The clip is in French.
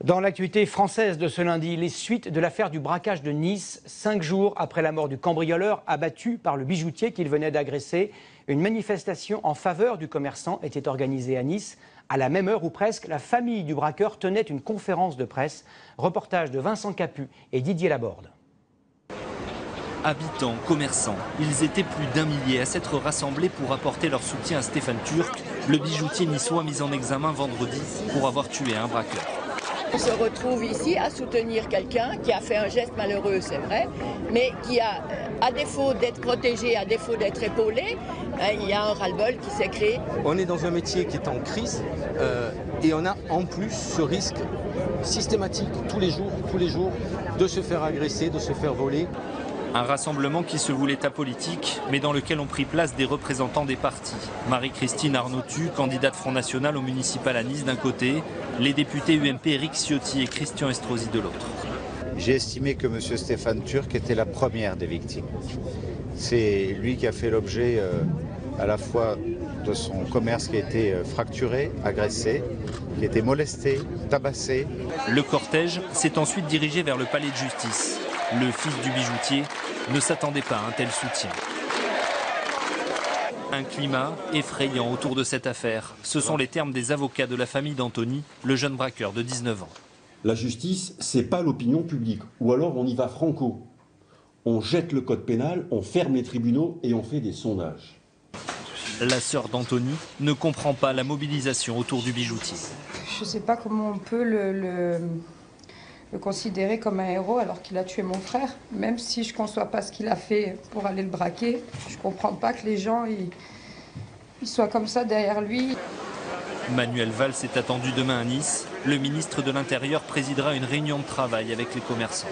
Dans l'actualité française de ce lundi, les suites de l'affaire du braquage de Nice, 5 jours après la mort du cambrioleur abattu par le bijoutier qu'il venait d'agresser. Une manifestation en faveur du commerçant était organisée à Nice, à la même heure où presque la famille du braqueur tenait une conférence de presse. Reportage de Vincent Capu et Didier Laborde. Habitants, commerçants, ils étaient plus d'un millier à s'être rassemblés pour apporter leur soutien à Stéphane Turc, le bijoutier niçois mis en examen vendredi pour avoir tué un braqueur. On se retrouve ici à soutenir quelqu'un qui a fait un geste malheureux, c'est vrai, mais qui a, à défaut d'être protégé, à défaut d'être épaulé, il y a un ras-le-bol qui s'est créé. On est dans un métier qui est en crise et on a en plus ce risque systématique tous les jours de se faire agresser, de se faire voler. Un rassemblement qui se voulait apolitique, mais dans lequel ont pris place des représentants des partis. Marie-Christine Arnautu, candidate Front National au municipal à Nice d'un côté, les députés UMP Éric Ciotti et Christian Estrosi de l'autre. J'ai estimé que M. Stéphane Turc était la première des victimes. C'est lui qui a fait l'objet à la fois de son commerce qui a été fracturé, agressé, qui a été molesté, tabassé. Le cortège s'est ensuite dirigé vers le palais de justice. Le fils du bijoutier ne s'attendait pas à un tel soutien. Un climat effrayant autour de cette affaire. Ce sont les termes des avocats de la famille d'Anthony, le jeune braqueur de 19 ans. La justice, c'est pas l'opinion publique. Ou alors on y va franco. On jette le code pénal, on ferme les tribunaux et on fait des sondages. La sœur d'Anthony ne comprend pas la mobilisation autour du bijoutier. Je ne sais pas comment on peut le considérer comme un héros alors qu'il a tué mon frère. Même si je ne conçois pas ce qu'il a fait pour aller le braquer, je ne comprends pas que les gens ils soient comme ça derrière lui. Manuel Valls est attendu demain à Nice. Le ministre de l'Intérieur présidera une réunion de travail avec les commerçants.